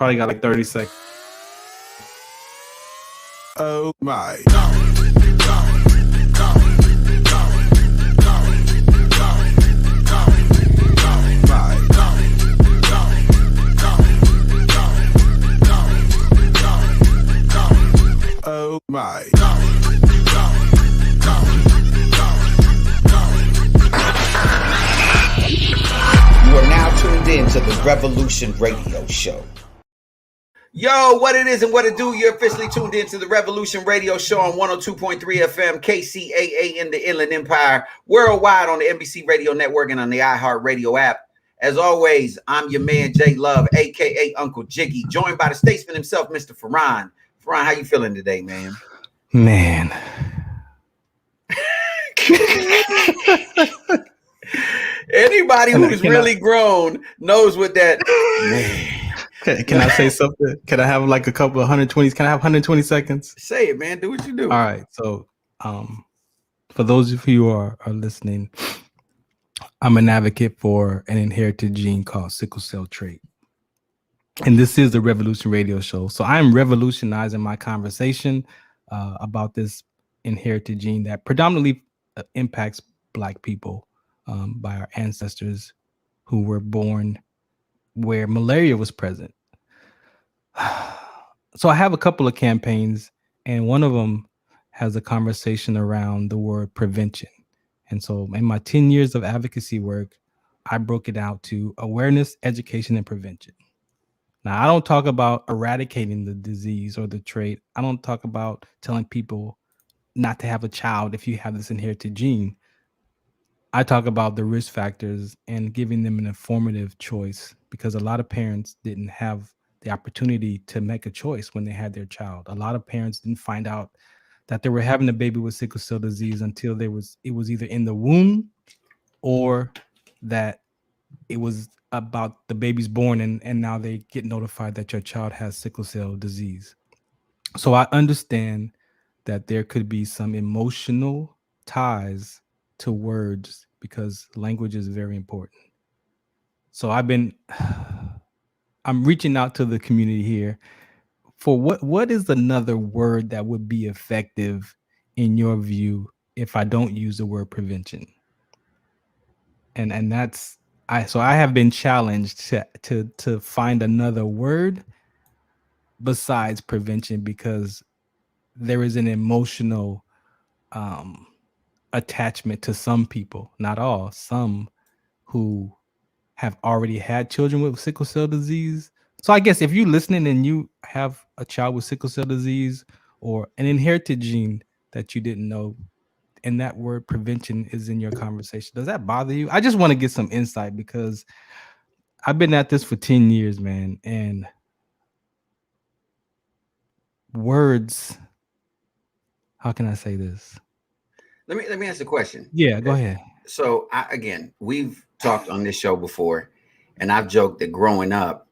Probably got like 30 seconds. Oh my. Oh my. You are now tuned in to the Revolution Radio Show. Yo, what it is and what it do, you're officially tuned in to the Revolution Radio Show on 102.3 FM, KCAA in the Inland Empire, worldwide on the NBC Radio Network and on the iHeartRadio app. As always, I'm your man, J Love, a.k.a. Uncle Jiggy, joined by the statesman himself, Mr. Farron. Farron, how you feeling today, man? Man. Anybody who's really grown knows what that man. Can I say something? Can I have like a couple of 120s? Can I have 120 seconds? Say it, man. Do what you do. All right. So for those of you who are listening, I'm an advocate for an inherited gene called sickle cell trait. And this is the Revolution Radio Show. So I'm revolutionizing my conversation about this inherited gene that predominantly impacts Black people by our ancestors who were born where malaria was present. So I have a couple of campaigns, and one of them has a conversation around the word prevention. And so in my 10 years of advocacy work, I broke it out to awareness, education, and prevention. Now, I don't talk about eradicating the disease or the trait. I don't talk about telling people not to have a child if you have this inherited gene. I talk about the risk factors and giving them an informative choice, because a lot of parents didn't have the opportunity to make a choice when they had their child. A lot of parents didn't find out that they were having a baby with sickle cell disease until it was either in the womb or that it was about the baby's born and now they get notified that your child has sickle cell disease. So I understand that there could be some emotional ties to words because language is very important. So I'm reaching out to the community here for what is another word that would be effective in your view if I don't use the word prevention? And that's I have been challenged to find another word besides prevention, because there is an emotional attachment to some people, not all, some who have already had children with sickle cell disease. So I guess if you're listening and you have a child with sickle cell disease or an inherited gene that you didn't know, and that word prevention is in your conversation, does that bother you? I just want to get some insight, because I've been at this for 10 years, man. And words, how can I say this? Let me ask a question. Yeah, go ahead. So again, we've talked on this show before, and I've joked that growing up,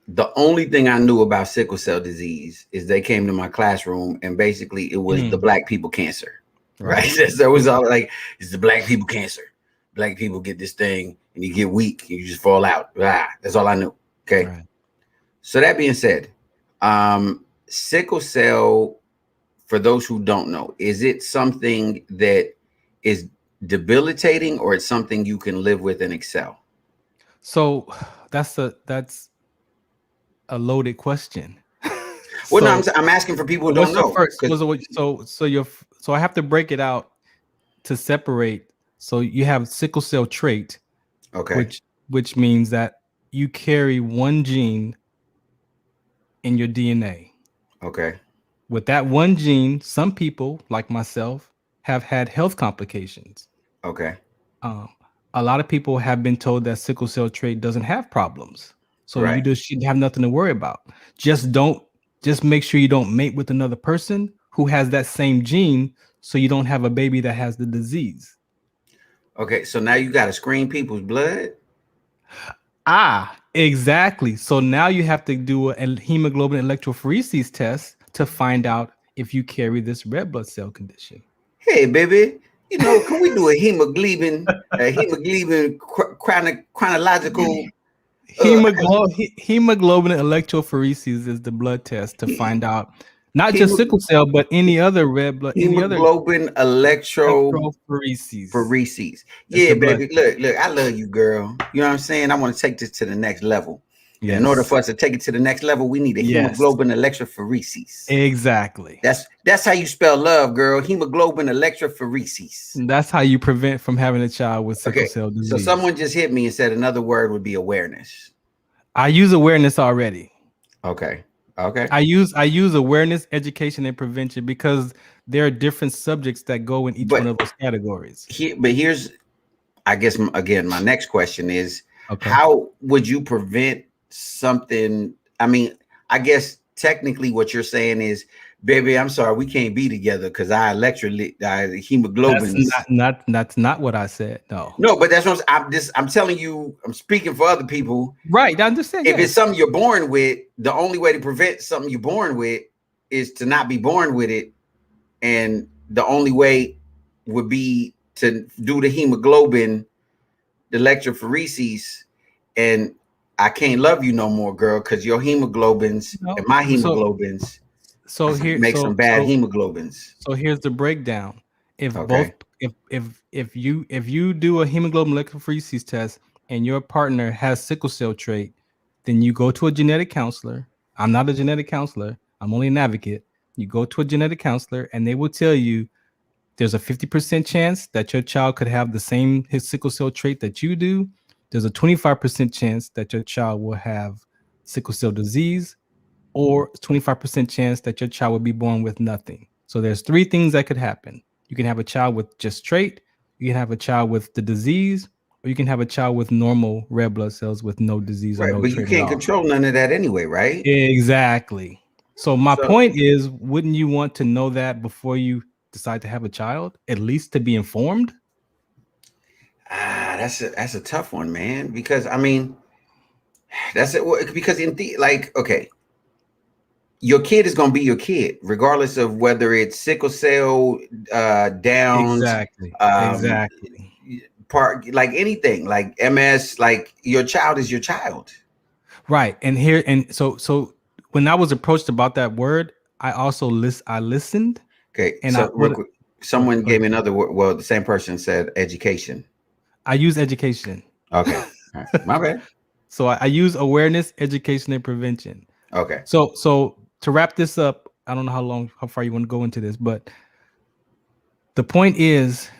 the only thing I knew about sickle cell disease is they came to my classroom and basically it was the Black people cancer, right? So it was all like, it's the Black people cancer. Black people get this thing and you get weak and you just fall out. That's all I knew. Okay. Right. So that being said, sickle cell, for those who don't know, is it something that is debilitating or it's something you can live with and excel? So that's a loaded question. Well, no, I'm asking for people who don't know. So I have to break it out to separate. So you have sickle cell trait, okay, which means that you carry one gene in your DNA. Okay. With that one gene, some people, like myself, have had health complications. Okay. A lot of people have been told that sickle cell trait doesn't have problems. So you just shouldn't have nothing to worry about. Just make sure you don't mate with another person who has that same gene, so you don't have a baby that has the disease. Okay, so now you got to screen people's blood? Exactly. So now you have to do a hemoglobin electrophoresis test to find out if you carry this red blood cell condition. Hey, baby, can we do a hemoglobin chronological Uh, Hemoglobin electrophoresis is the blood test to find out not just hemo- sickle cell, but any other red blood, any other hemoglobin electrophoresis. electrophoresis. It's Yeah, the blood. baby. Look, I love you, girl. You know what I'm saying? I want to take this to the next level. And in order Yes. for us to take it to the next level, we need a Yes. hemoglobin electrophoresis. Exactly. That's how you spell love, girl. Hemoglobin electrophoresis. That's how you prevent from having a child with sickle Okay. cell So disease. someone just hit me and said another word would be awareness. I use awareness already. Okay. Okay. I use awareness, education, and prevention because there are different subjects that go in each one But of those categories. here's, I guess, again, my next question is, Okay. how would you prevent something? I mean, I guess technically what you're saying is, baby, I'm sorry, we can't be together because I hemoglobins. That's not what I said. No. No, but that's what I'm telling you, I'm speaking for other people. Right. I understand. If it's Yes. something you're born with, the only way to prevent something you're born with is to not be born with it. And the only way would be to do the hemoglobin, the electrophoresis, and I can't love you no more, girl, because your hemoglobins No. and my So hemoglobins so here make some bad hemoglobins. so here's the breakdown. If both Okay. if you do a hemoglobin electrophoresis test and your partner has sickle cell trait, then you go to a genetic counselor. I'm not a genetic counselor. I'm only an advocate. You go to a genetic counselor and they will tell you there's a 50% chance that your child could have the same his sickle cell trait that you do. There's a 25% chance that your child will have sickle cell disease, or 25% chance that your child will be born with nothing. So there's three things that could happen. You can have a child with just trait, you can have a child with the disease, or you can have a child with normal red blood cells with no disease or Right. no But you trait at can't all. control none of that anyway, right? Exactly. So my So point is, wouldn't you want to know that before you decide to have a child, at least to be informed? that's a tough one, man. Because I mean, that's it. Because like, okay, your kid is going to be your kid, regardless of whether it's sickle cell, Downs, Exactly. um, Exactly. part, like anything, like MS. Like your child is your child. Right. And so when I was approached about that word, I listened Okay, and I so real what quick, go someone go gave ahead. me another word. Well, the same person said education. I use education. Okay, all right, my bad. So I use awareness, education, and prevention. Okay, So to wrap this up, I don't know how far you want to go into this, but the point is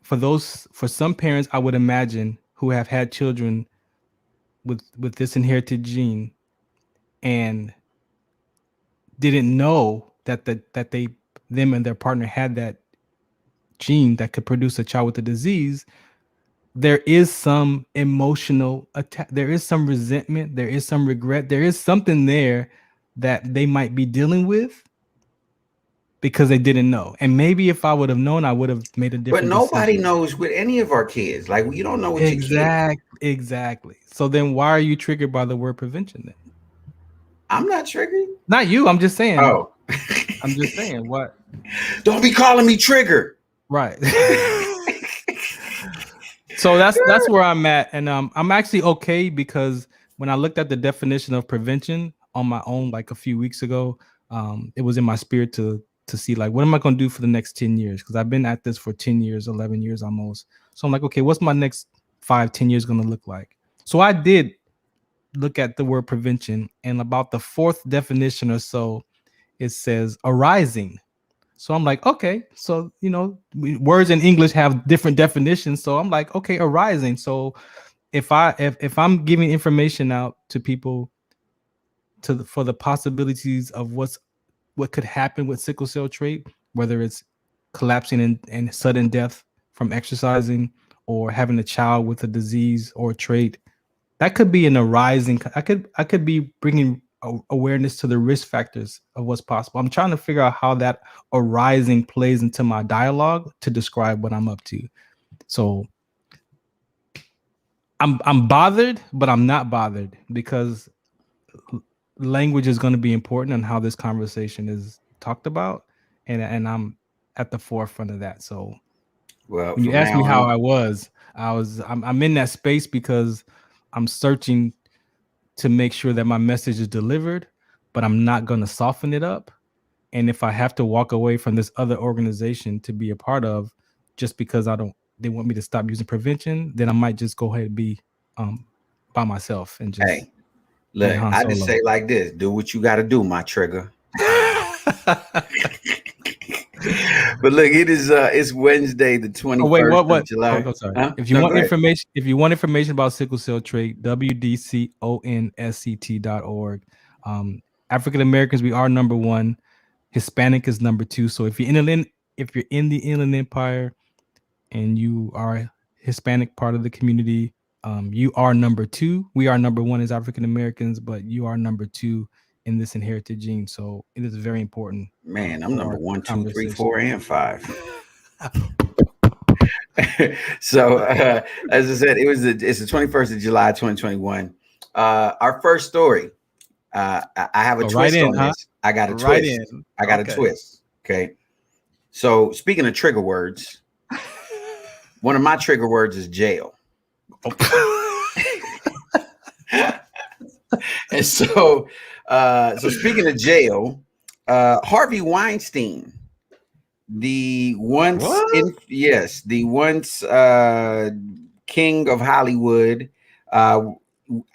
for some parents, I would imagine, who have had children with this inherited gene and didn't know that they them and their partner had that gene that could produce a child with a disease. There is some emotional attack, there is some resentment, there is some regret, there is something there that they might be dealing with because they didn't know. And maybe if I would have known, I would have made a but different nobody decision. knows with any of our kids. Like you don't know what your kid. Exactly. So then why are you triggered by the word prevention then? I'm not triggered. Not you, I'm just saying. Oh, I'm just saying what. don't be calling me trigger. Right. So that's where I'm at, and I'm actually okay because when I looked at the definition of prevention on my own like a few weeks ago, it was in my spirit to see like what am I going to do for the next 10 years, because I've been at this for 10 years, 11 years almost. So I'm like, okay, what's my next 5, 10 years going to look like? So I did look at the word prevention, and about the fourth definition or so, it says arising. So I'm like, okay, so words in English have different definitions. So I'm like, okay, arising. So if I'm giving information out to people for the possibilities of what could happen with sickle cell trait, whether it's collapsing and sudden death from exercising, or having a child with a disease or a trait, that could be an arising. I could be bringing awareness to the risk factors of what's possible. I'm trying to figure out how that arising plays into my dialogue to describe what I'm up to. So I'm bothered, but I'm not bothered because language is going to be important on how this conversation is talked about, and I'm at the forefront of that. So Well, When you from asked now me how on, I'm in that space because I'm searching to make sure that my message is delivered, but I'm not going to soften it up. And if I have to walk away from this other organization to be a part of, just because they want me to stop using prevention, then I might just go ahead and be by myself and just hey, be look, Han I just Solo. say like this: do what you got to do, my trigger. But look, it's Wednesday, the Oh wait, 21st of Oh, July. I'm sorry. Huh? If you No, want go ahead. information about sickle cell trait, wdconsct.org. African Americans, we are number one. Hispanic is number two. So if you're in the Inland Empire and you are Hispanic part of the community, you are number two. We are number one as African Americans, but you are number two in this inherited gene. So it is very important Man, I'm for number our one, two, three, conversation. 4, and 5. So, as I said, it's the 21st of July, 2021. Our first story. I have a So right twist in, on huh? this. I got a Right twist. in. I got a Okay. twist. Okay. So, speaking of trigger words, one of my trigger words is jail. And so speaking of jail, Harvey Weinstein, the once king of Hollywood,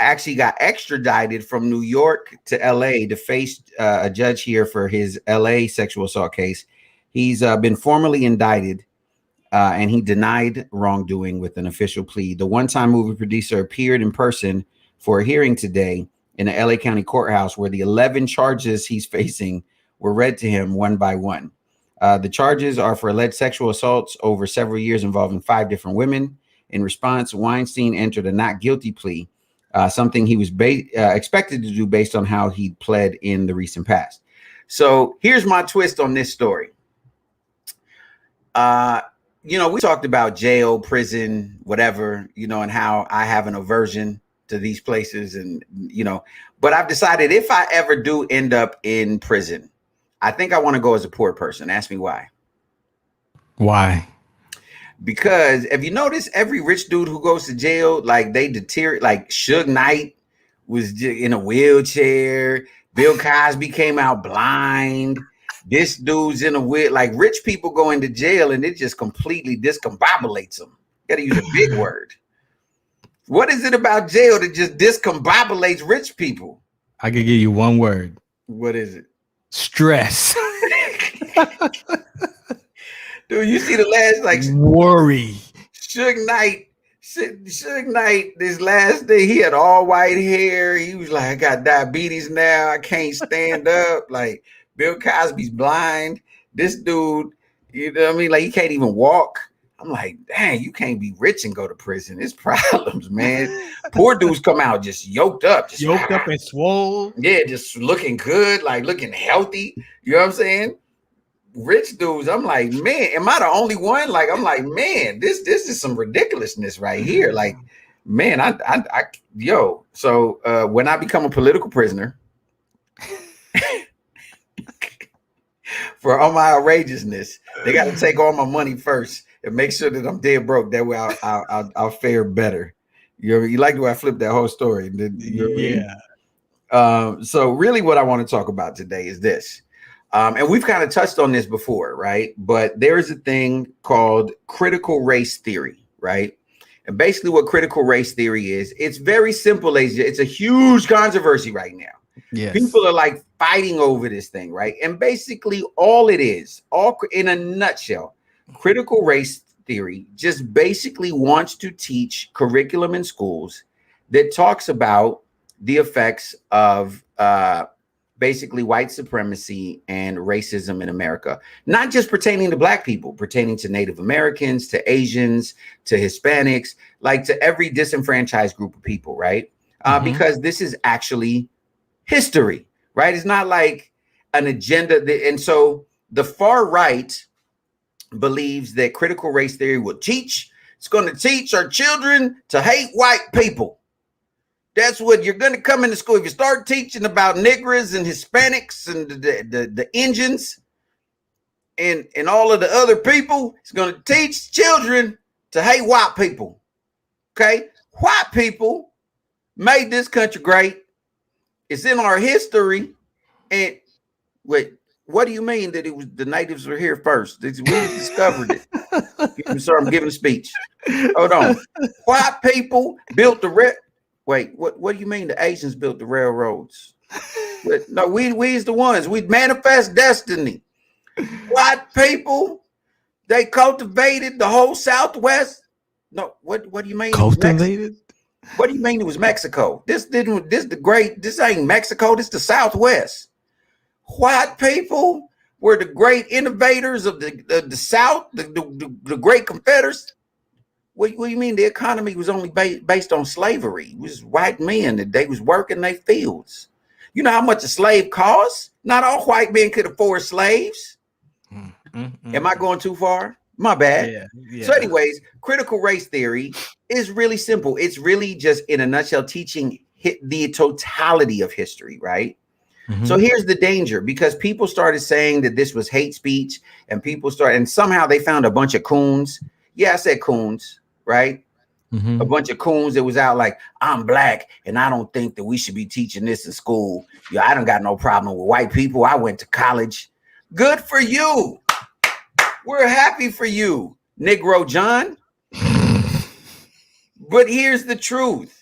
actually got extradited from New York to LA to face a judge here for his LA sexual assault case. He's been formally indicted, and he denied wrongdoing with an official plea. The one-time movie producer appeared in person for a hearing today in the LA County courthouse, where the 11 charges he's facing were read to him one by one. The charges are for alleged sexual assaults over several years involving 5 different women. In response, Weinstein entered a not guilty plea, something he was expected to do based on how he pled in the recent past. So here's my twist on this story. We talked about jail, prison, whatever, and how I have an aversion to these places. And, but I've decided if I ever do end up in prison, I think I want to go as a poor person. Ask me why. Why? Because if you notice, every rich dude who goes to jail, like they deteriorate, like Suge Knight was in a wheelchair. Bill Cosby came out blind. This dude's in a weird, like rich people go into jail and it just completely discombobulates them. Got to use a big word. What is it about jail that just discombobulates rich people? I could give you one word. What is it? Stress. Dude, you see the last worry. Suge Knight, this last day, he had all white hair. He was like, I got diabetes now. I can't stand up. Like, Bill Cosby's blind. This dude, you know what I mean? Like, he can't even walk. I'm like, dang, you can't be rich and go to prison. It's problems, man. Poor dudes come out just yoked up. And swole. Yeah, just looking good, like looking healthy. You know what I'm saying? Rich dudes, I'm like, man, am I the only one? Like, I'm like, man, this is some ridiculousn's right here. Like, man, So when I become a political prisoner for all my outrageousness, they got to take all my money first and make sure that I'm dead broke. That way, I'll fare better. You like the way I flipped that whole story? So really, what I want to talk about today is this. And we've kind of touched on this before, right? But there is a thing called critical race theory, right? And basically what critical race theory is, it's very simple. It's a huge controversy right now. Yes. People are like fighting over this thing, right? And basically all it is, all in a nutshell, critical race theory just basically wants to teach curriculum in schools that talks about the effects of basically white supremacy and racism in America, not just pertaining to Black people, pertaining to Native Americans, to Asians, to Hispanics, like to every disenfranchised group of people, right? Because this is actually history, right? It's not like an agenda. And so the far right believes that critical race theory will it's going to teach our children to hate white people. That's what you're going to come into school. If you start teaching about niggers and Hispanics and the Indians and all of the other people is going to teach children to hate white people. Okay, white people made this country great. It's in our history. And wait, what do you mean that it was the natives were here first? We discovered it. Sorry, I'm giving a speech. Hold on. White people built the Wait, what do you mean the Asians built the railroads? No, we's the ones. We manifest destiny. White people, they cultivated the whole Southwest. No, what do you mean? Cultivated? What do you mean it was Mexico? This ain't Mexico. This the Southwest. White people were the great innovators of the South, the great Confederates. What do you mean the economy was only based on slavery? It was white men that they was working their fields. You know how much a slave costs? Not all white men could afford slaves. Am I going too far? My bad. Yeah. So anyways, critical race theory is really simple. It's really just, in a nutshell, teaching the totality of history, right? So here's the danger, because people started saying that this was hate speech, and somehow they found a bunch of coons. Yeah, I said coons, right? A bunch of coons that was out like, I'm black and I don't think that we should be teaching this in school. Yeah, I don't got no problem with white people. I went to college. Good for you. We're happy for you, Negro John. But here's the truth.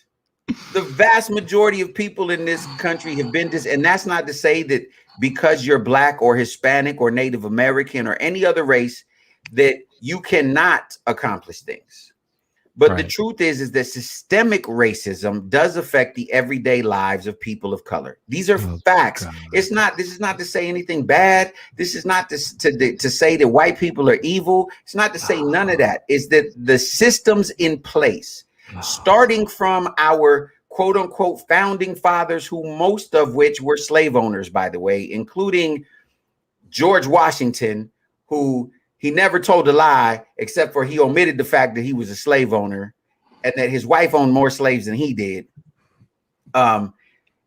The vast majority of people in this country have been and that's not to say that because you're black or Hispanic or Native American or any other race that you cannot accomplish things. But the truth is that systemic racism does affect the everyday lives of people of color. These are facts. God. This is not to say anything bad. This is not to say that white people are evil. It's not to say none of that. It's that the systems in place, starting from our quote unquote founding fathers, who most of which were slave owners, by the way, including George Washington, who he never told a lie, except for he omitted the fact that he was a slave owner and that his wife owned more slaves than he did.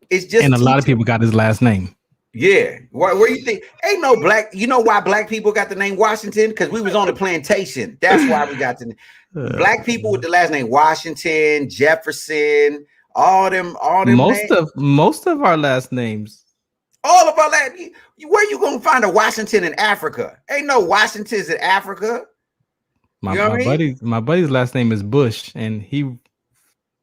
It's just, and a lot of people got his last name. Yeah. Where you think ain't no black? You know why black people got the name Washington? Because we was on the plantation. That's why we got the black people with the last name Washington, Jefferson, all them. Most of our last names. All of our last. Where you gonna find a Washington in Africa? Ain't no Washingtons in Africa. My buddy's last name is Bush, and he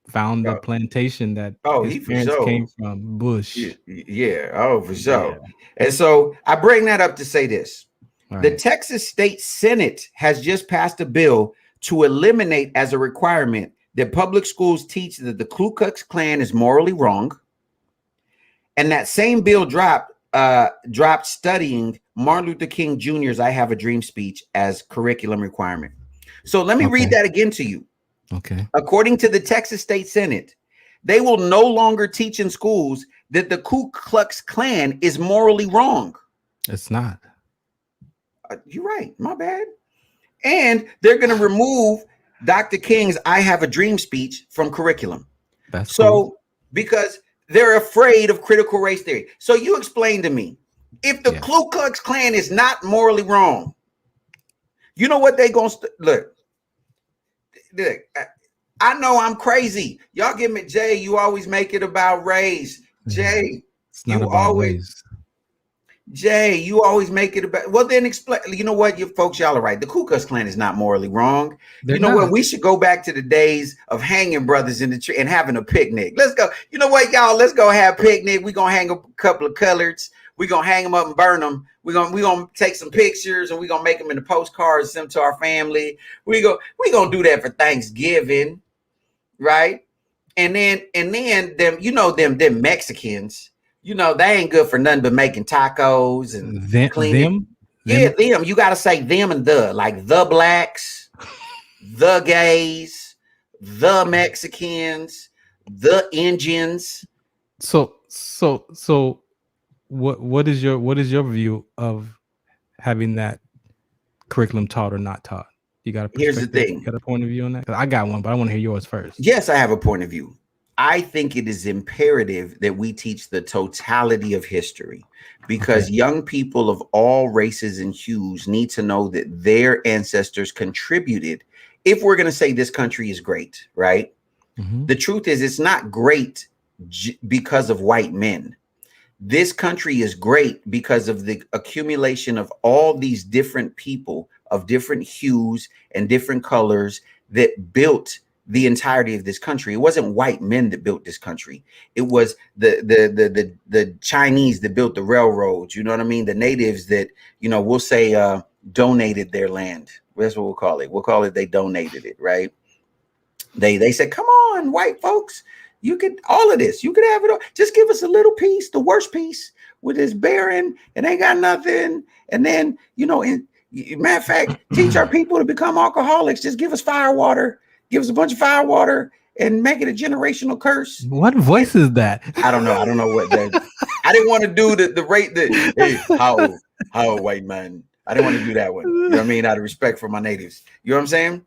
found the plantation that his parents came from. Bush. Yeah. Oh, for sure. Yeah. And so I bring that up to say this. Right. The Texas State Senate has just passed a bill to eliminate as a requirement that public schools teach that the Ku Klux Klan is morally wrong. And that same bill dropped studying Martin Luther King Jr.'s I Have a Dream speech as curriculum requirement. So let me read that again to you. Okay. According to the Texas State Senate, they will no longer teach in schools that the Ku Klux Klan is morally wrong. It's not. You're right. My bad. And they're going to remove Dr. King's I Have a Dream speech from curriculum. That's so cool. Because they're afraid of critical race theory. So you explain to me, if the Ku Klux Klan is not morally wrong, you know what they going to look. I know I'm crazy. Y'all give me Jay. You always make it about race. Jay, it's not about race. Jay, you always make it about. Well, then explain. You know what, you folks, y'all are right. The Ku Klux Klan is not morally wrong. You know what? We should go back to the days of hanging brothers in the tree and having a picnic. Let's go. You know what, y'all? Let's go have a picnic. We're gonna hang a couple of colors. We're gonna hang them up and burn them. We're gonna take some pictures and we're gonna make them into postcards, send them to our family. We're gonna do that for Thanksgiving, right? And then them, them Mexicans. You know, they ain't good for nothing but making tacos and cleaning. Them. You got to say them and like the blacks, the gays, the Mexicans, the Indians. So what is your view of having that curriculum taught or not taught? You got a Here's the thing. You got a point of view on that? 'Cause I got one, but I want to hear yours first. Yes, I have a point of view. I think it is imperative that we teach the totality of history, because young people of all races and hues need to know that their ancestors contributed. If we're going to say this country is great, right? The truth is, it's not great because of white men. This country is great because of the accumulation of all these different people of different hues and different colors that built the entirety of this country. It wasn't white men that built this country. It was the Chinese that built the railroads. You know what I mean? The natives that, you know, we'll say donated their land. That's what we'll call it. We'll call it they donated it, right? They said, come on, white folks, you could all of this. You could have it all. Just give us a little piece, the worst piece, with this barren and ain't got nothing. And then, you know, matter of fact, teach our people to become alcoholics. Just give us fire water. Give us a bunch of fire water and make it a generational curse. What voice is that? I don't know. I don't know what that. I didn't want to do the rate that, hey, how white man. I didn't want to do that one. You know what I mean? Out of respect for my natives. You know what I'm saying?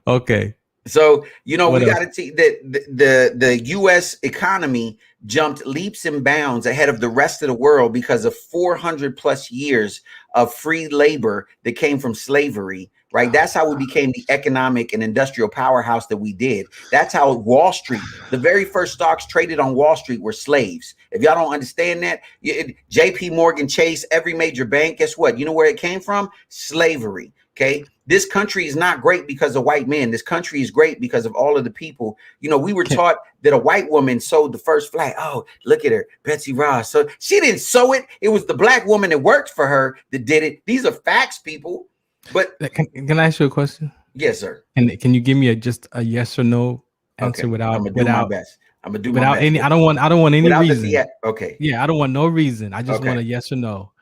Okay. So, you know, What we else? got to see that the U.S. economy jumped leaps and bounds ahead of the rest of the world because of 400 plus years of free labor that came from slavery, right? That's how we became the economic and industrial powerhouse that we did. That's how Wall Street, the very first stocks traded on Wall Street were slaves. If y'all don't understand that, JP Morgan Chase, every major bank, guess what? You know where it came from? Slavery. Okay. This country is not great because of white men. This country is great because of all of the people. You know, we were taught that a white woman sewed the first flag. Oh, look at her, Betsy Ross. So she didn't sew it. It was the black woman that worked for her that did it. These are facts, people. But Can I ask you a question? yes, sir. And can you give me just a yes or no answer Okay. I'm gonna do my best. I'm gonna do my without best. any? I don't want any Without reason. Okay. Yeah, I don't want no reason. I just Okay. want a yes or no.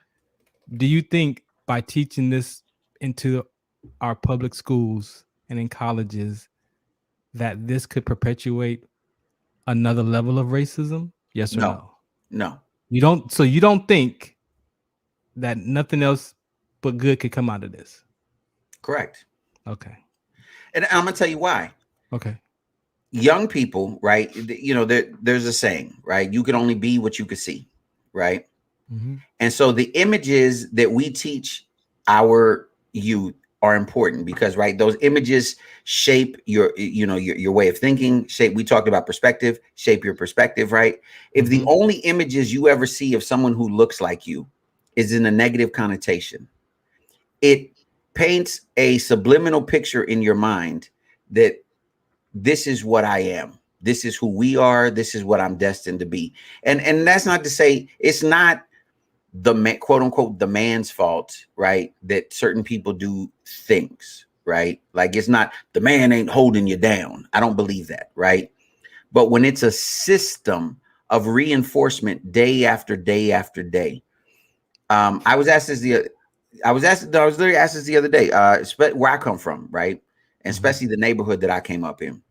Do you think by teaching this into our public schools and in colleges that this could perpetuate another level of racism? Yes or no? No. You don't. So you don't think that nothing else but good could come out of this? Correct. Okay. And I'm gonna tell you why. Okay. Young people, right? You know, there's a saying, right? You can only be what you can see, right? And so the images that we teach our youth are important because, right, those images shape your, you know, your way of thinking. We talked about perspective, shape your perspective, right? If the only images you ever see of someone who looks like you is in a negative connotation, it paints a subliminal picture in your mind that this is what I am. This is who we are. This is what I'm destined to be. And that's not to say it's not the man, quote unquote, the man's fault, right? That certain people do things, right? Like it's not the man ain't holding you down. I don't believe that, right? But when it's a system of reinforcement day after day after day, I was literally asked this the other day, where I come from, right? And especially the neighborhood that I came up in.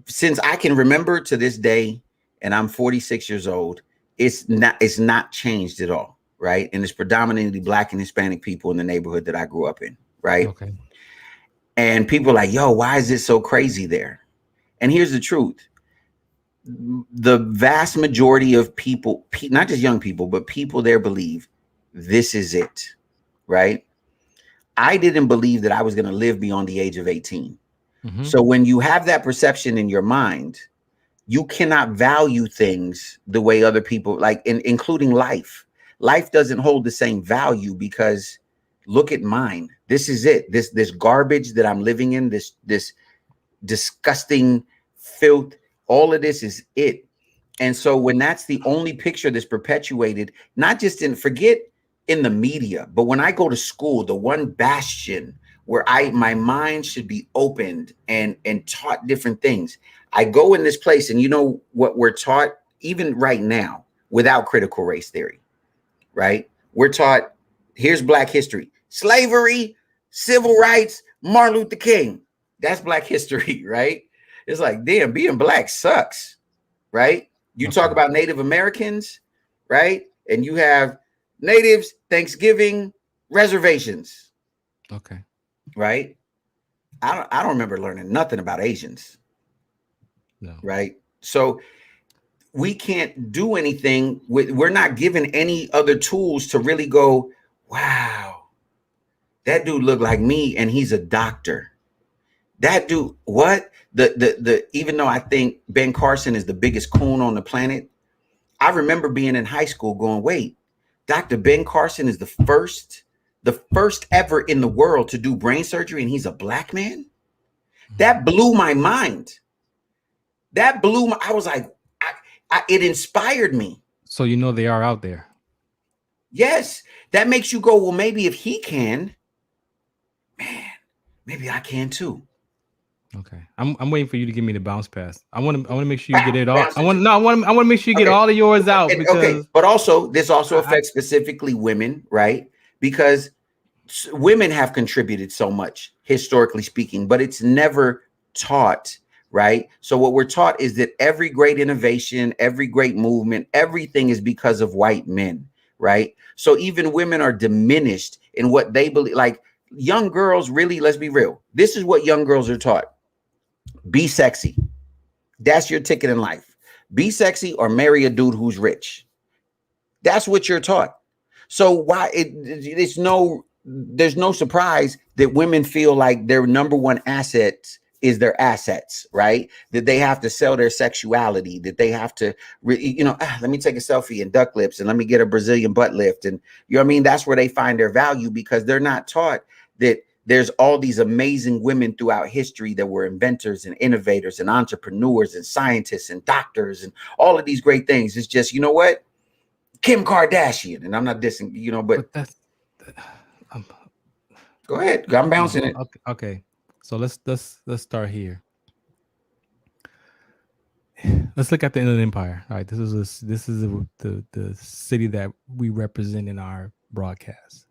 Since I can remember to this day, and I'm 46 years old, it's not changed at all, right? And it's predominantly Black and Hispanic people in the neighborhood that I grew up in, right? Okay. And people are like, yo, why is it so crazy there? And here's the truth. The vast majority of people, not just young people, but people there believe this is it, right? I didn't believe that I was going to live beyond the age of 18. So when you have that perception in your mind, you cannot value things the way other people, like including life. Life doesn't hold the same value because look at mine. This is it. This garbage that I'm living in, this disgusting filth, all of this is it. And so when that's the only picture that's perpetuated, not just forget in the media, but when I go to school, the one bastion where my mind should be opened and taught different things. I go in this place, and you know what we're taught even right now without critical race theory, right? We're taught, here's Black history, slavery, civil rights, Martin Luther King. That's Black history, right? It's like, damn, being Black sucks, right? You talk about Native Americans, right? And you have natives, Thanksgiving, reservations. Okay. Right? I don't remember learning nothing about Asians. No. right? So we can't do anything we're not given any other tools to really go, wow, that dude looked like me and he's a doctor. That dude, what? The even though I think Ben Carson is the biggest coon on the planet, I remember being in high school going, wait, Dr. Ben Carson is the first ever in the world to do brain surgery, and he's a black man. That blew my mind. I was like, it inspired me. So you know they are out there. Yes, that makes you go, well, maybe if he can, man, maybe I can too. Okay, I'm waiting for you to give me the bounce pass. I want to make sure you get it all. Bounce it. I want to make sure you get all of yours out because but also this also affects specifically women, right? Because women have contributed so much historically speaking, but it's never taught, right? So what we're taught is that every great innovation, every great movement, everything is because of white men, right? So even women are diminished in what they believe. Like young girls, really, let's be real. This is what young girls are taught. Be sexy. That's your ticket in life. Be sexy or marry a dude who's rich. That's what you're taught. So why there's no surprise that women feel like their number one asset is their assets, right? That they have to sell their sexuality, that they have to, let me take a selfie and duck lips and let me get a Brazilian butt lift. And you know what I mean? That's where they find their value because they're not taught that there's all these amazing women throughout history that were inventors and innovators and entrepreneurs and scientists and doctors and all of these great things. It's just, you know what? Kim Kardashian, and I'm not dissing, but that's go ahead. I'm bouncing it. Okay. So let's start here. Let's look at the Inland Empire. All right, this is the city that we represent in our broadcast.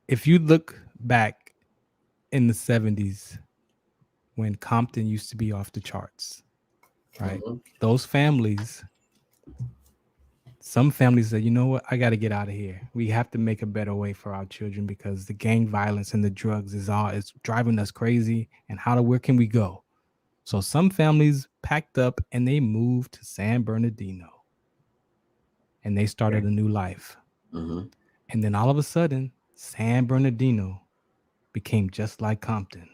If you look back in the 70s when Compton used to be off the charts, right? Mm-hmm. Those families, some families said, you know what, I got to get out of here. We have to make a better way for our children because the gang violence and the drugs is driving us crazy. And where can we go? So some families packed up and they moved to San Bernardino and they started a new life. Mm-hmm. And then all of a sudden, San Bernardino became just like Compton.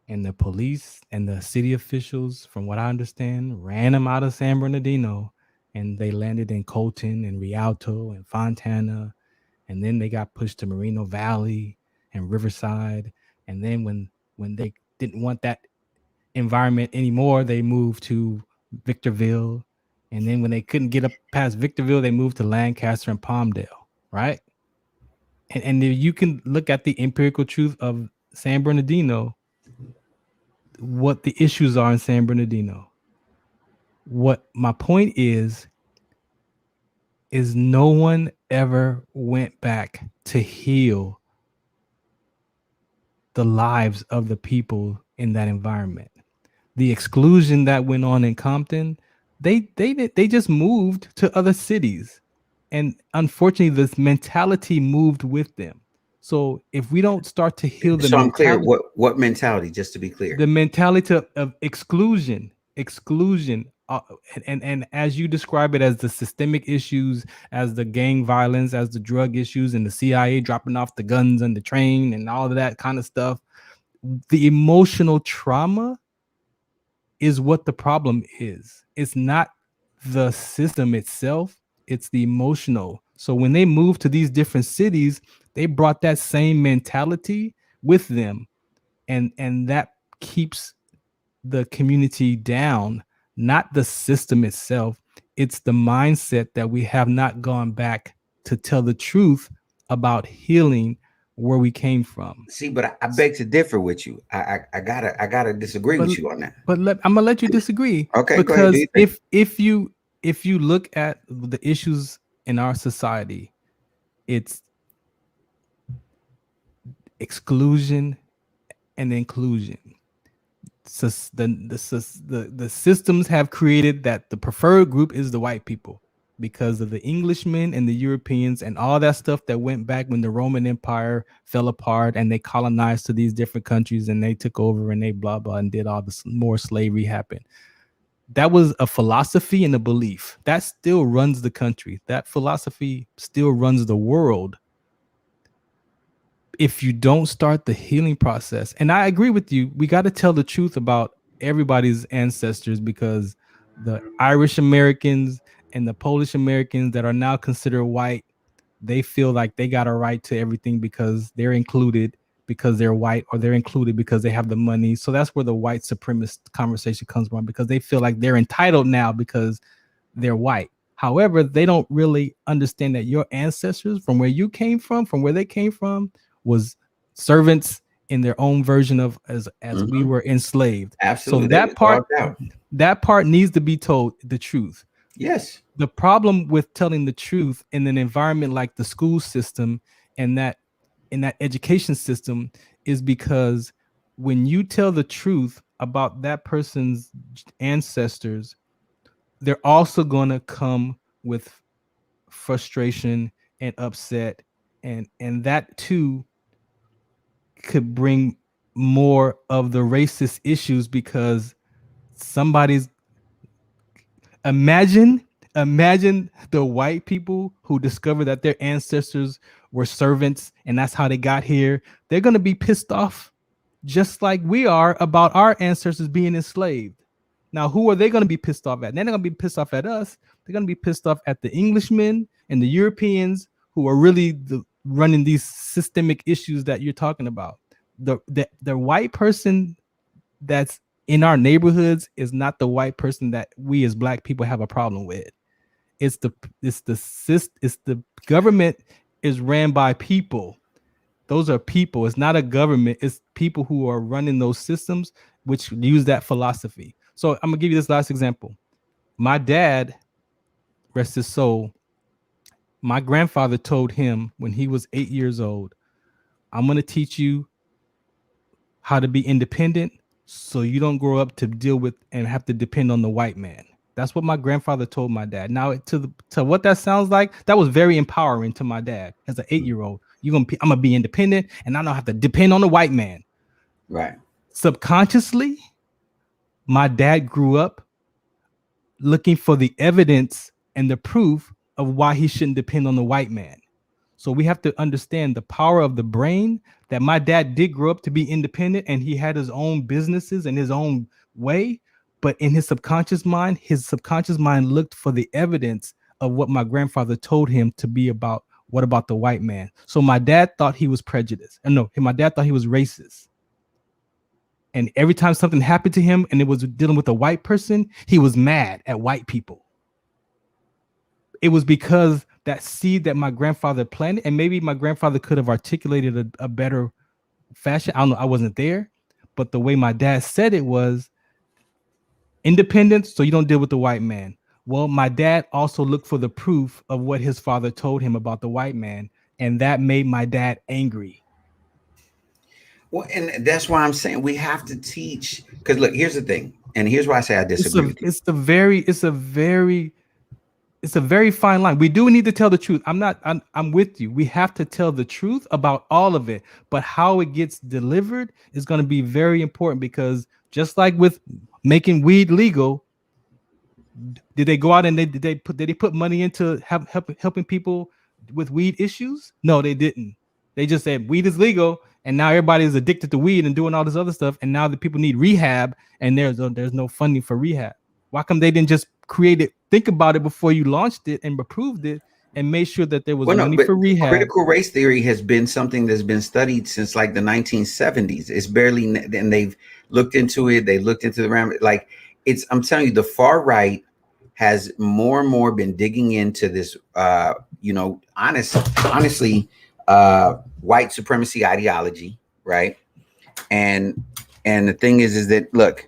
And the police and the city officials, from what I understand, ran them out of San Bernardino and they landed in Colton and Rialto and Fontana. And then they got pushed to Moreno Valley and Riverside. And then when they didn't want that environment anymore, they moved to Victorville. And then when they couldn't get up past Victorville, they moved to Lancaster and Palmdale, right? And you can look at the empirical truth of San Bernardino, what the issues are in San Bernardino. What my point is no one ever went back to heal the lives of the people in that environment. The exclusion that went on in Compton, they just moved to other cities. And unfortunately, this mentality moved with them. So if we don't start to heal the I'm clear. What mentality? Just to be clear, the mentality of exclusion, and as you describe it, as the systemic issues, as the gang violence, as the drug issues, and the CIA dropping off the guns on the train, and all of that kind of stuff. The emotional trauma is what the problem is. It's not the system itself. It's the emotional. So when they moved to these different cities, they brought that same mentality with them. And that keeps the community down, not the system itself. It's the mindset that we have not gone back to tell the truth about healing where we came from. See, but I beg to differ with you. I gotta disagree with you on that. But I'm gonna let you disagree. Okay, because if you look at the issues in our society, it's exclusion and inclusion. So the systems have created that the preferred group is the white people. because of the Englishmen and the Europeans and all that stuff that went back when the Roman Empire fell apart and they colonized to these different countries and they took over and they blah blah and did all this more slavery happen. That was a philosophy and a belief that still runs the country. That philosophy still runs the world. If you don't start the healing process, and I agree with you, we got to tell the truth about everybody's ancestors, because the Irish Americans and the Polish Americans that are now considered white, they feel like they got a right to everything because they're included because they're white, or they're included because they have the money. So that's where the white supremacist conversation comes from, because they feel like they're entitled now because they're white. However, they don't really understand that your ancestors, from where you came from where they came from, was servants in their own version of as we were enslaved. Absolutely. So that part needs to be told the truth. Yes. The problem with telling the truth in an environment like the school system and that in that education system is because when you tell the truth about that person's ancestors, they're also going to come with frustration and upset, and that too could bring more of the racist issues, because somebody's imagine the white people who discover that their ancestors were servants and that's how they got here. They're going to be pissed off just like we are about our ancestors being enslaved. Now, who are they going to be pissed off at? They're not going to be pissed off at us. They're going to be pissed off at the Englishmen and the Europeans who are really running these systemic issues that you're talking about. The white person that's in our neighborhoods is not the white person that we as black people have a problem with. It's the government is ran by people. Those are people. It's not a government. It's people who are running those systems, which use that philosophy. So I'm gonna give you this last example. My dad, rest his soul, my grandfather told him when he was 8 years old, I'm gonna teach you how to be independent so you don't grow up to deal with and have to depend on the white man. That's what my grandfather told my dad. Now, to what that sounds like, that was very empowering to my dad as an 8-year-old. I'm gonna be independent and I don't have to depend on the white man. Right. Subconsciously, my dad grew up looking for the evidence and the proof of why he shouldn't depend on the white man. So we have to understand the power of the brain, that my dad did grow up to be independent and he had his own businesses and his own way. But in his subconscious mind looked for the evidence of what my grandfather told him to be about. What about the white man? So my dad thought he was prejudiced. And no, my dad thought he was racist. And every time something happened to him and it was dealing with a white person, he was mad at white people. It was because that seed that my grandfather planted, and maybe my grandfather could have articulated a better fashion. I don't know. I wasn't there. But the way my dad said it was independence, so you don't deal with the white man. Well, my dad also looked for the proof of what his father told him about the white man. And that made my dad angry. Well, and that's why I'm saying we have to teach. Because look, here's the thing. And here's why I say I disagree with you. It's a very fine line. We do need to tell the truth. I'm with you. We have to tell the truth about all of it, but how it gets delivered is going to be very important, because just like with making weed legal, did they go out and did they put money into helping people with weed issues? No, they didn't. They just said weed is legal, and now everybody is addicted to weed and doing all this other stuff, and now the people need rehab, and there's no funding for rehab. Why come they didn't just create it? Think about it before you launched it and approved it, and made sure that there was money for rehab. Critical race theory has been something that's been studied since like the 1970s. It's barely, and they've looked into it. They looked into the like it's. I'm telling you, the far right has more and more been digging into this. Honestly, white supremacy ideology, right? And the thing is that look.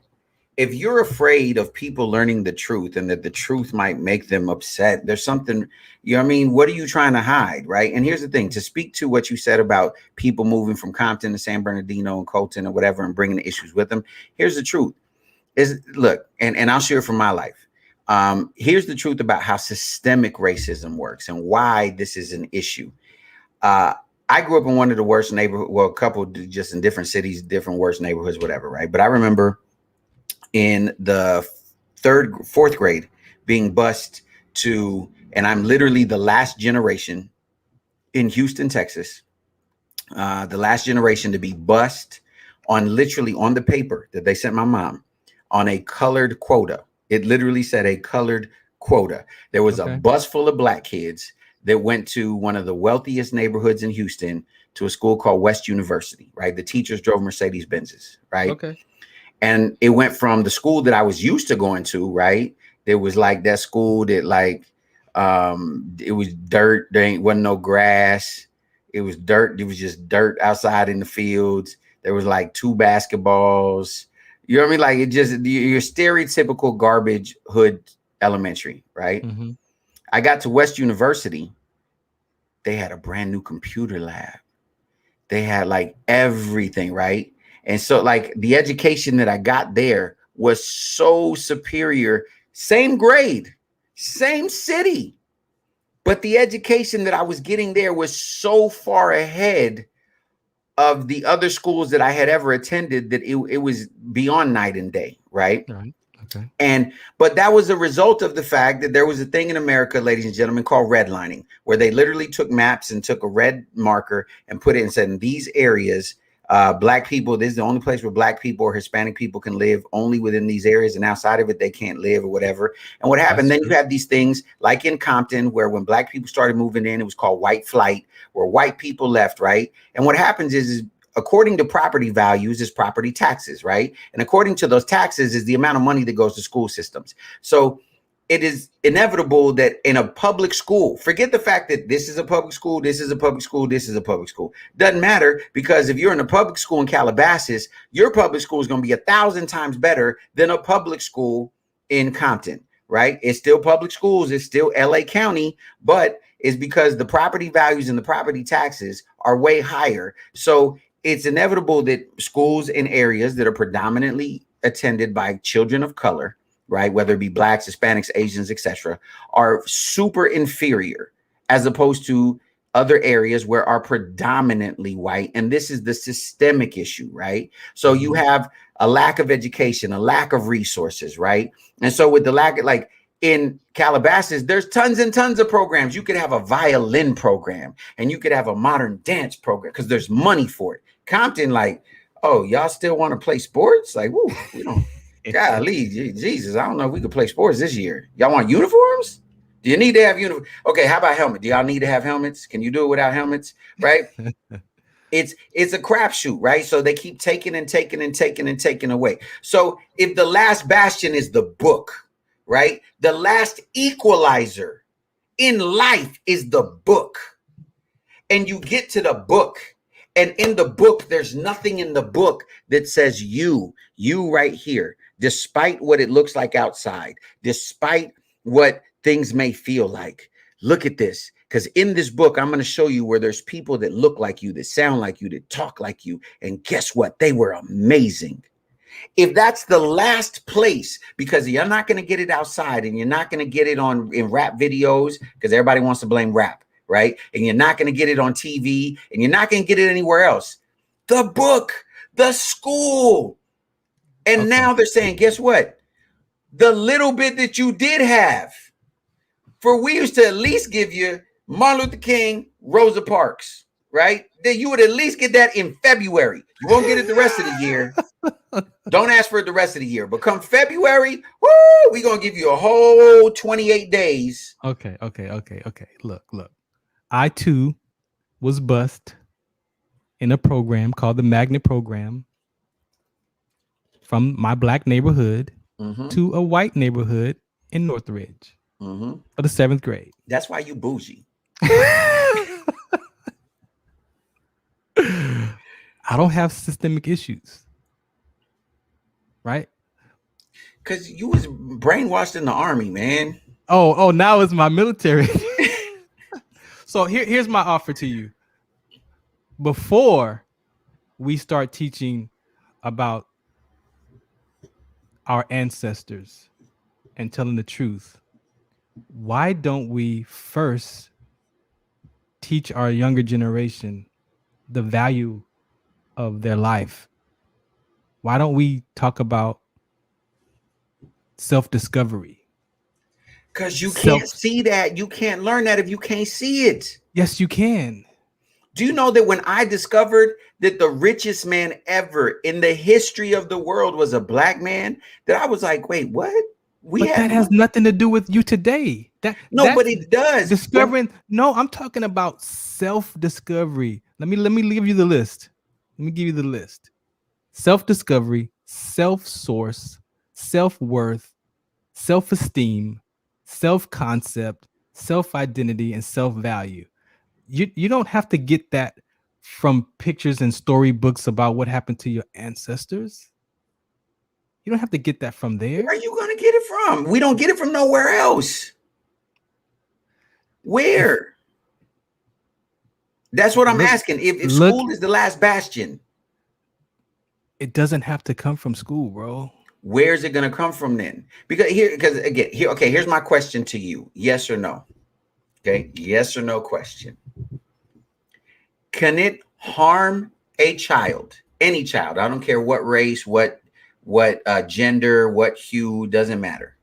If you're afraid of people learning the truth and that the truth might make them upset, there's something, you know what I mean? What are you trying to hide, right? And here's the thing, to speak to what you said about people moving from Compton to San Bernardino and Colton or whatever and bringing the issues with them, here's the truth. Look, and I'll share from my life. Here's the truth about how systemic racism works and why this is an issue. Uh, I grew up in one of the worst neighborhoods, well, a couple just in different cities, different worst neighborhoods, whatever, right? But I remember in the fourth grade being bused to, and I'm literally the last generation in Houston, Texas, the last generation to be bused on literally on the paper that they sent my mom on a colored quota. It literally said a colored quota. There was a bus full of black kids that went to one of the wealthiest neighborhoods in Houston to a school called West University, right? The teachers drove Mercedes Benzes, right? Okay. And it went from the school that I was used to going to, right? There was like that school that like, it was dirt. There wasn't no grass. It was dirt. It was just dirt outside in the fields. There was like 2 basketballs. You know what I mean? Like it just, your stereotypical garbage hood elementary, right? Mm-hmm. I got to West University. They had a brand new computer lab. They had like everything, right? And so like the education that I got there was so superior, same grade, same city. But the education that I was getting there was so far ahead of the other schools that I had ever attended that it was beyond night and day, right? Right. Okay. But that was a result of the fact that there was a thing in America, ladies and gentlemen, called redlining, where they literally took maps and took a red marker and put it and said in these areas, black people, this is the only place where black people or Hispanic people can live, only within these areas, and outside of it they can't live or whatever. And what happened then, you have these things like in Compton, where when black people started moving in, it was called white flight, where white people left, right? And what happens is according to property values is property taxes, right? And according to those taxes is the amount of money that goes to school systems. So it is inevitable that in a public school, forget the fact that this is a public school, this is a public school, this is a public school. Doesn't matter, because if you're in a public school in Calabasas, your public school is going to be 1,000 times better than a public school in Compton, right? It's still public schools, it's still LA County, but it's because the property values and the property taxes are way higher. So it's inevitable that schools in areas that are predominantly attended by children of color, right, whether it be blacks, Hispanics, Asians, etc., are super inferior as opposed to other areas where are predominantly white. And this is the systemic issue, right? So you have a lack of education, a lack of resources, right? And so with the lack of, like in Calabasas, there's tons and tons of programs. You could have a violin program and you could have a modern dance program because there's money for it. Compton, like, oh, y'all still want to play sports? Like, woo, we don't. Golly, Jesus, I don't know if we could play sports this year. Y'all want uniforms? Do you need to have uniforms? Okay, how about helmet? Do y'all need to have helmets? Can you do it without helmets? Right? It's a crapshoot, right? So they keep taking and taking and taking and taking away. So if the last bastion is the book, right? The last equalizer in life is the book. And you get to the book. And in the book, there's nothing in the book that says you right here, despite what it looks like outside, despite what things may feel like. Look at this, because in this book, I'm going to show you where there's people that look like you, that sound like you, that talk like you. And guess what? They were amazing. If that's the last place, because you're not going to get it outside and you're not going to get it in rap videos, because everybody wants to blame rap. Right? And you're not going to get it on TV and you're not going to get it anywhere else. The book, the school. And now they're saying, guess what? The little bit that you did have, for we used to at least give you Martin Luther King, Rosa Parks, right? Then you would at least get that in February. You won't get it the rest of the year. Don't ask for it the rest of the year. But come February, woo, we're going to give you a whole 28 days. Okay. Look. I too was bused in a program called the Magnet Program from my black neighborhood to a white neighborhood in Northridge for the 7th grade. That's why you bougie. I don't have systemic issues, right? Because you was brainwashed in the army, man. Oh, now it's my military. So here's my offer to you. Before we start teaching about our ancestors, and telling the truth, why don't we first teach our younger generation the value of their life? Why don't we talk about self-discovery? Because you Self can't see that. You can't learn that if you can't see it. Yes, you can. Do you know that when I discovered that the richest man ever in the history of the world was a black man, that I was like, wait, what? We But have that has nothing to do with you today. no, but That's it does. When discovering. No, I'm talking about self-discovery. Let me give you the list. Let me give you the list. Self-discovery, self-source, self-worth, self-esteem, self-concept, self-identity, and self-value. You don't have to get that from pictures and storybooks about what happened to your ancestors. You don't have to get that from where there. are you going to get it from? We don't get it from nowhere else. If Where? That's what I'm look asking. If look, school is the last bastion, it doesn't have to come from school, bro. where's it going to come from then? Because again, here, okay, here's my question to you. Yes or no? Okay, yes or no question. Can it harm a child, any child? I don't care what race, what gender, what hue, doesn't matter.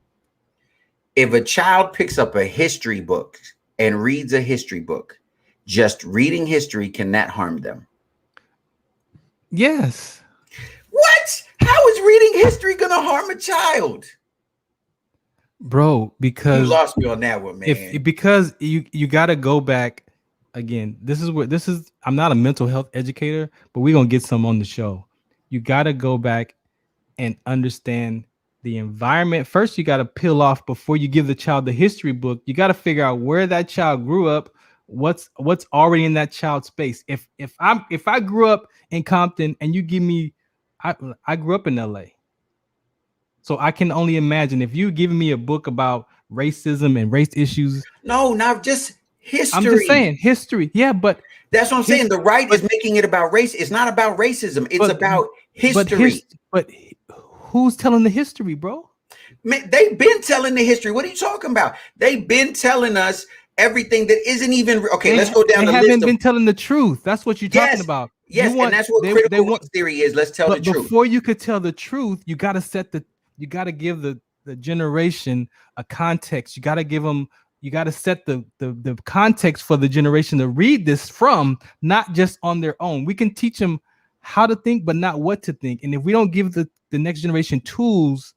If a child picks up a history book and reads a history book, just reading history, can that harm them? Yes, What? How is reading history going to harm a child? bro, You because lost me on that one, if man. because you got to go back again. This is I'm not a mental health educator, but we're going to get some on the show. You got to go back and understand the environment. First, you got to peel off before you give the child the history book. You got to figure out where that child grew up, what's already in that child's space. If I grew up in Compton and you give me, I grew up in LA, so I can only imagine if you giving me a book about racism and race issues. No, not just I'm just history. saying history. Yeah, but That's what I'm his saying. The right but is making it about race. It's not about racism. It's but about but history. but who's telling the history, bro? Man, they've been telling the history. What are you talking about? They've been telling us everything that isn't even okay. Let's go down They the list haven't of been telling the truth. That's what you're talking yes, about. You yes, and want that's what they critical want, race theory is. Let's tell the but truth. before you could tell the truth, you got to you got to give the generation a context. You got to give them, you got to set the context for the generation to read this from, not just on their own. We can teach them how to think, but not what to think. And if we don't give the next generation tools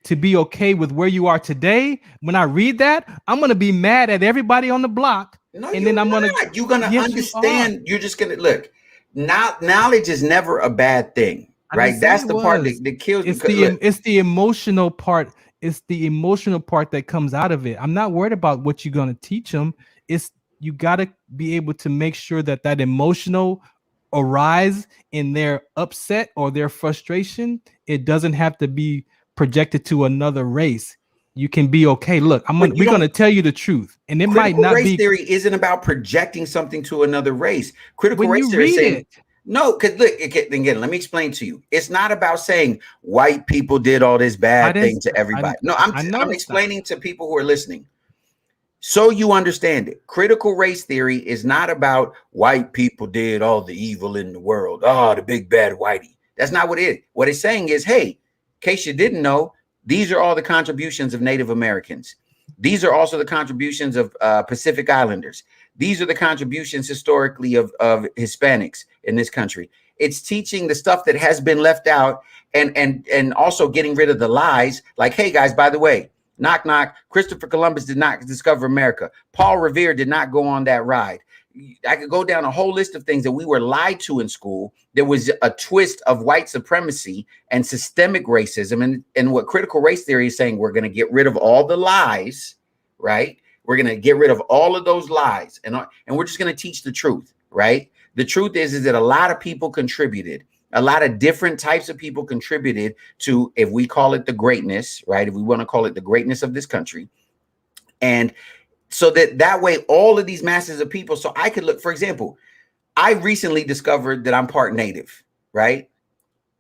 to be okay with where you are today, when I read that, I'm gonna be mad at everybody on the block, No, and you're then I'm gonna, not. You're gonna yes, you are. understand. You're just gonna look. Now, knowledge is never a bad thing, I didn't right? say That's it the part was. that kills me. It's 'Cause look, it's the emotional part. It's the emotional part that comes out of it. I'm not worried about what you're gonna teach them. It's you gotta be able to make sure that that emotional arise in their upset or their frustration. It doesn't have to be projected to another race. You can be okay. Look, but you we're don't. gonna tell you the truth, and it might Critical not race be theory isn't about projecting something to another race. Critical when race you theory is read saying it. no, because look, again, let me explain to you. It's not about saying white people did all this I bad didn't. thing to everybody. No, I know I'm it's not. explaining to people who are listening so you understand it. Critical race theory is not about white people did all the evil in the world. Oh, the big bad whitey. That's not what it is. What it's saying is, hey, in case you didn't know, these are all the contributions of Native Americans. These are also the contributions of Pacific Islanders. These are the contributions historically of Hispanics in this country. It's teaching the stuff that has been left out and also getting rid of the lies. Like, hey guys, by the way, knock, knock. Christopher Columbus did not discover America. Paul Revere did not go on that ride. I could go down a whole list of things that we were lied to in school. There was a twist of white supremacy and systemic racism. And what critical race theory is saying, we're going to get rid of all the lies, right? We're going to get rid of all of those lies. And we're just going to teach the truth, right? The truth is that a lot of people contributed. A lot of different types of people contributed to, if we call it the greatness, right? If we want to call it the greatness of this country. And so that way, all of these masses of people, so I could look, for example, I recently discovered that I'm part Native, right?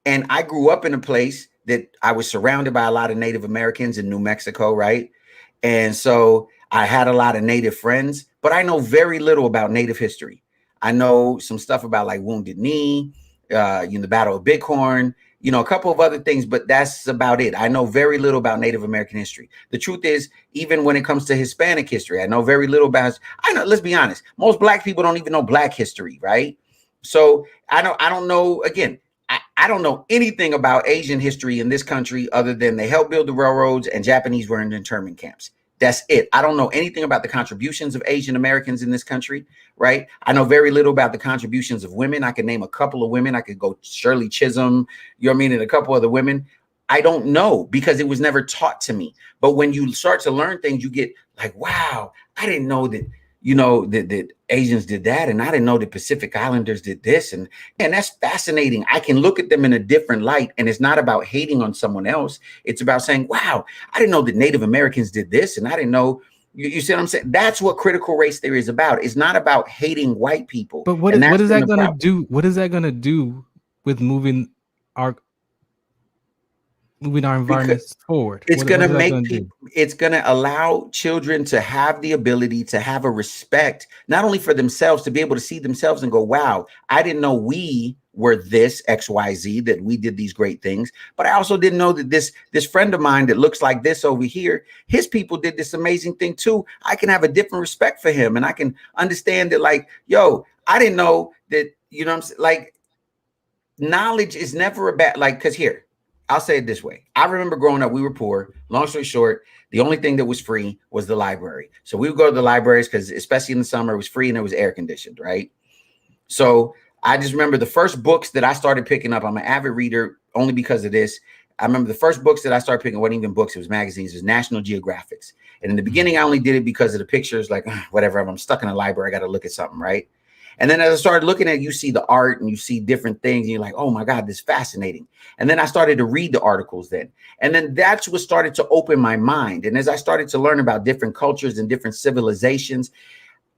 And I grew up in a place that I was surrounded by a lot of Native Americans in New Mexico, right? And so I had a lot of Native friends, but I know very little about Native history. I know some stuff about like Wounded Knee, the Battle of Bighorn, a couple of other things, but that's about it. I know very little about Native American history. The truth is, even when it comes to Hispanic history, I know very little about. I know. Let's be honest. Most Black people don't even know Black history, right? So I don't know. Again, I don't know anything about Asian history in this country other than they helped build the railroads and Japanese were in internment camps. That's it. I don't know anything about the contributions of Asian Americans in this country, right? I know very little about the contributions of women. I can name a couple of women. I could go Shirley Chisholm, you know what I mean, and a couple other women. I don't know because it was never taught to me. But when you start to learn things, you get like, wow, I didn't know that, that Asians did that. And I didn't know the Pacific Islanders did this. And that's fascinating. I can look at them in a different light. And it's not about hating on someone else. It's about saying, wow, I didn't know that Native Americans did this. And I didn't know, you see what I'm saying? That's what critical race theory is about. It's not about hating white people. But what is that going to do? What is that going to do with moving our environment forward? It's going to make people, it's going to allow children to have the ability to have a respect, not only for themselves, to be able to see themselves and go, wow, I didn't know we were this XYZ, that we did these great things. But I also didn't know that this friend of mine that looks like this over here, his people did this amazing thing too. I can have a different respect for him. And I can understand that, like, yo, I didn't know that, you know what I'm saying? Like, knowledge is never a bad, like, because here, I'll say it this way. I remember growing up, we were poor. Long story short, the only thing that was free was the library. So we would go to the libraries because, especially in the summer, it was free and it was air conditioned, right? So I just remember the first books that I started picking up. I'm an avid reader only because of this. I remember the first books that I started picking wasn't even books, it was magazines, it was National Geographics. And in the beginning, I only did it because of the pictures, like, whatever, if I'm stuck in a library, I got to look at something, right? And then as I started looking at it, you see the art and you see different things. And you're like, oh my God, this is fascinating. And then I started to read the articles then. And then that's what started to open my mind. And as I started to learn about different cultures and different civilizations,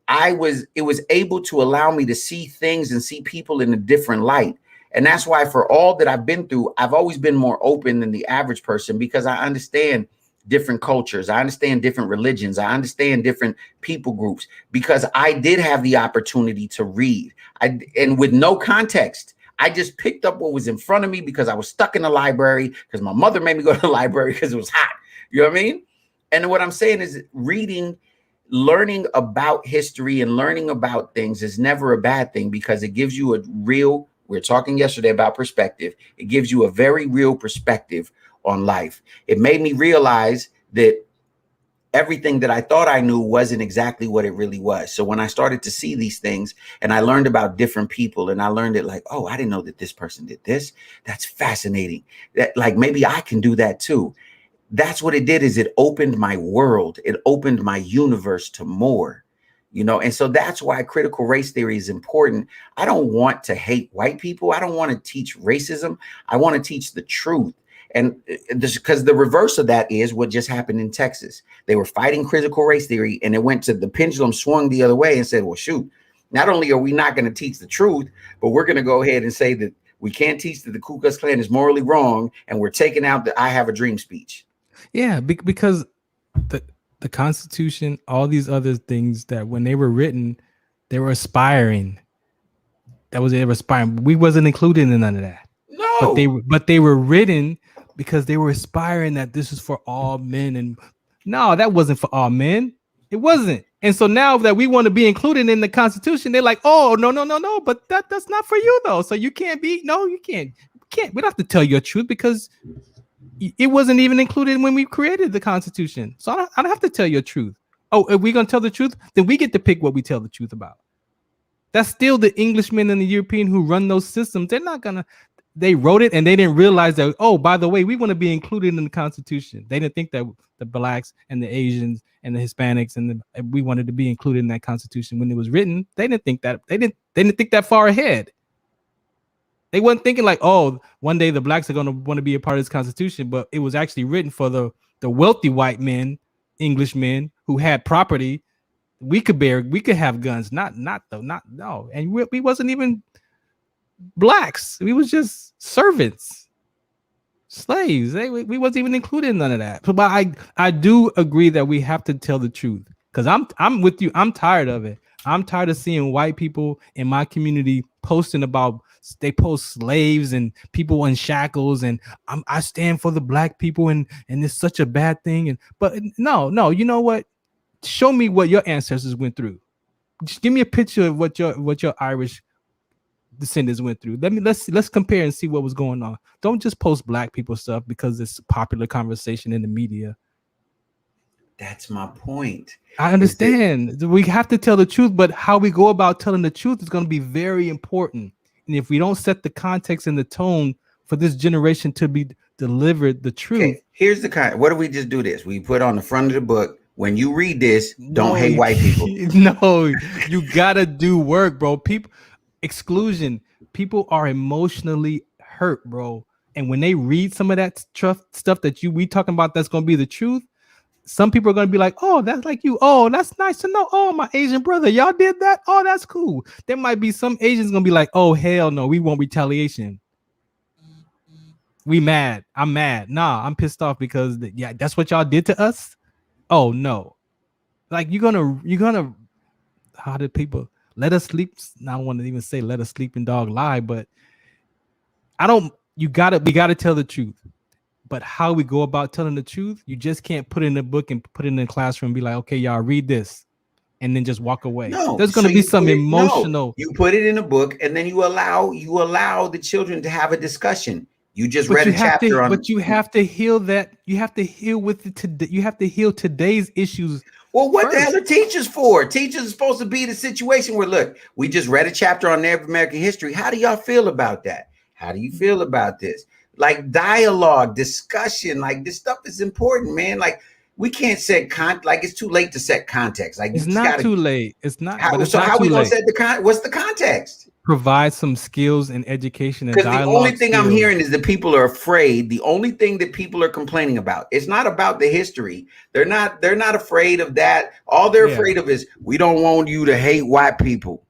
it was able to allow me to see things and see people in a different light. And that's why for all that I've been through, I've always been more open than the average person because I understand different cultures. I understand different religions. I understand different people groups because I did have the opportunity to read. And with no context, I just picked up what was in front of me because I was stuck in the library because my mother made me go to the library because it was hot. You know what I mean? And what I'm saying is reading, learning about history and learning about things is never a bad thing because it gives you a real, we were talking yesterday about perspective. It gives you a very real perspective on life. It made me realize that everything that I thought I knew wasn't exactly what it really was. So when I started to see these things and I learned about different people and I learned it like, oh, I didn't know that this person did this. That's fascinating. That like maybe I can do that too. That's what it did is it opened my world. It opened my universe to more, and so that's why critical race theory is important. I don't want to hate white people. I don't want to teach racism. I want to teach the truth. And because the reverse of that is what just happened in Texas. They were fighting critical race theory and it went to the pendulum swung the other way and said, well, shoot, not only are we not going to teach the truth, but we're going to go ahead and say that we can't teach that the Ku Klux Klan is morally wrong. And we're taking out the I have a dream speech. Yeah, because the Constitution, all these other things that when they were written, they were aspiring. They were aspiring. We wasn't included in none of that. No. But they were written because they were aspiring that this is for all men. And no, that wasn't for all men. It wasn't. And so now that we want to be included in the Constitution, they're like, oh, no. But that's not for you, though. So you can't be. No, you can't. We don't have to tell your truth because it wasn't even included when we created the Constitution. So I don't have to tell your truth. Oh, if we're going to tell the truth, then we get to pick what we tell the truth about. That's still the Englishmen and the European who run those systems. They're not going to. They wrote it and they didn't realize that, oh, by the way, we want to be included in the Constitution. They didn't think that the blacks and the Asians and the Hispanics and we wanted to be included in that Constitution when it was written. They didn't think that. They didn't think that far ahead. They weren't thinking like, oh, one day the blacks are going to want to be a part of this Constitution, but it was actually written for the wealthy white men, Englishmen who had property. We could have guns, no. And we wasn't even blacks. We was just servants. Slaves. We wasn't even included in none of that. But I do agree that we have to tell the truth. Because I'm with you. I'm tired of it. I'm tired of seeing white people in my community posting about they post slaves and people in shackles and I stand for the black people and it's such a bad thing. And but no, you know what? Show me what your ancestors went through. Just give me a picture of what your Irish descendants went through. Let's compare and see what was going on. Don't just post black people stuff because it's popular conversation in the media. That's my point. I understand. We have to tell the truth, but how we go about telling the truth is going to be very important. And if we don't set the context and the tone for this generation to be delivered the truth. Okay, here's the kind. What do we just do this? We put on the front of the book, when you read this, don't hate white people. No, you gotta do work, bro. People exclusion. People are emotionally hurt, bro. And when they read some of that stuff that we talking about, that's gonna be the truth. Some people are gonna be like, "Oh, that's like you. Oh, that's nice to know. Oh, my Asian brother, y'all did that. Oh, that's cool." There might be some Asians gonna be like, "Oh, hell no, we want retaliation. We mad. I'm mad. Nah, I'm pissed off because that's what y'all did to us. Oh no, like you're gonna. How did people let us sleep? I don't want to even say let a sleeping dog lie, but I don't. We gotta tell the truth. But how we go about telling the truth, you just can't put it in a book and put it in the classroom and be like, okay, y'all read this, and then just walk away. No, there's gonna be some emotional. No, you put it in a book, and then you allow the children to have a discussion. You just read a chapter on. But you have to heal that. You have to heal with it today. You have to heal today's issues. Well, what the hell are teachers for? Teachers are supposed to be the situation where, look, we just read a chapter on Native American history. How do y'all feel about that? How do you feel about this? Like dialogue, discussion, like this stuff is important, man. Like we can't set like it's too late to set context. Like it's not too late. It's not. How we gonna set what's the context? Provide some skills and education and dialogue. Because the only thing I'm hearing is that people are afraid. The only thing that people are complaining about, it's not about the history. They're not afraid of that. All they're afraid of is we don't want you to hate white people.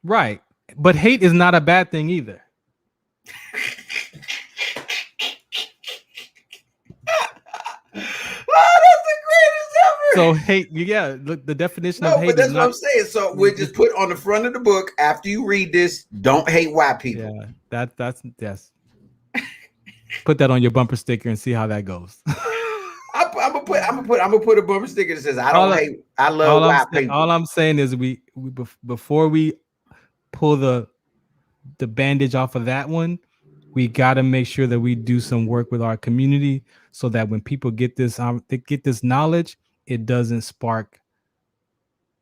Right. But hate is not a bad thing either. Oh, that's the greatest ever. So hate, look, the definition of hate. But that's what I'm saying. So we just put on the front of the book after you read this, don't hate white people. Yeah, that's put that on your bumper sticker and see how that goes. I'm gonna put a bumper sticker that says I love white people. All I'm saying is we before we pull the bandage off of that one, we got to make sure that we do some work with our community so that when people get this knowledge, it doesn't spark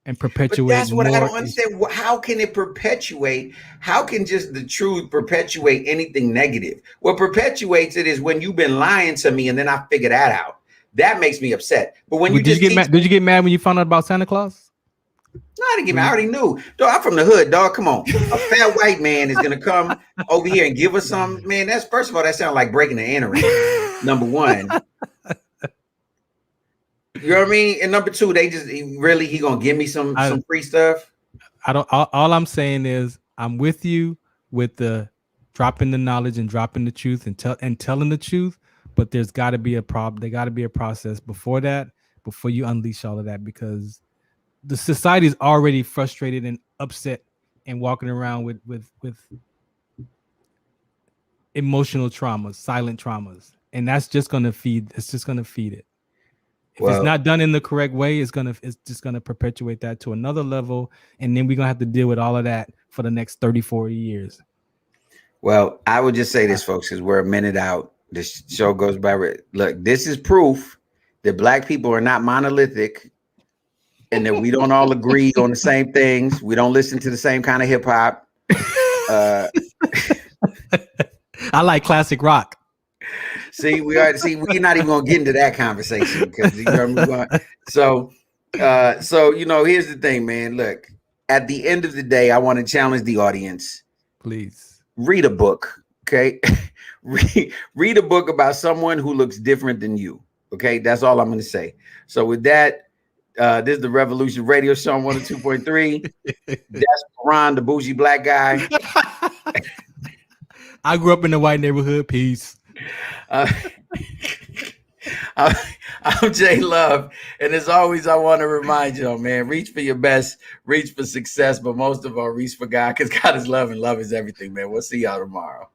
and perpetuate. But that's what I don't understand. How can it perpetuate? How can just the truth perpetuate anything negative? What perpetuates it is when you've been lying to me and then I figure that out. That makes me upset. But when did you get mad when you found out about Santa Claus? No, I didn't get mad. I already knew. Dog, I'm from the hood, dog. Come on. A fat white man is gonna come over here and give us some. Man, that's first of all, that sounds like breaking the entering. Number one. You know what I mean? And number two, he gonna give me some free stuff. All I'm saying is I'm with you with the dropping the knowledge and dropping the truth and telling the truth, but there's gotta be a problem. There gotta be a process before you unleash all of that, because the society is already frustrated and upset and walking around with emotional traumas, silent traumas, and that's just gonna feed. It's just gonna feed it. If it's not done in the correct way, it's just gonna perpetuate that to another level, and then we're gonna have to deal with all of that for the next 30, 40 years. Well, I would just say this, folks, because we're a minute out. This show goes by. Look, this is proof that Black people are not monolithic. And that we don't all agree on the same things. We don't listen to the same kind of hip hop. I like classic rock. We're not even gonna get into that conversation because so here's the thing, man. Look, at the end of the day, I want to challenge the audience. Please read a book, okay? read a book about someone who looks different than you. Okay, that's all I'm gonna say. So with that. This is the Revolution Radio Show on 102.3. That's Farron, the bougie Black guy. I grew up in the white neighborhood. Peace. Uh, I'm, I'm Jay Love, and as always, I want to remind y'all, man, reach for your best, reach for success, but most of all, reach for God, because God is love and love is everything, man. We'll see y'all tomorrow.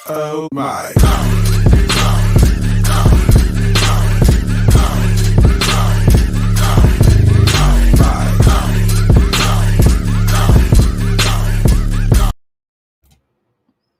Oh my.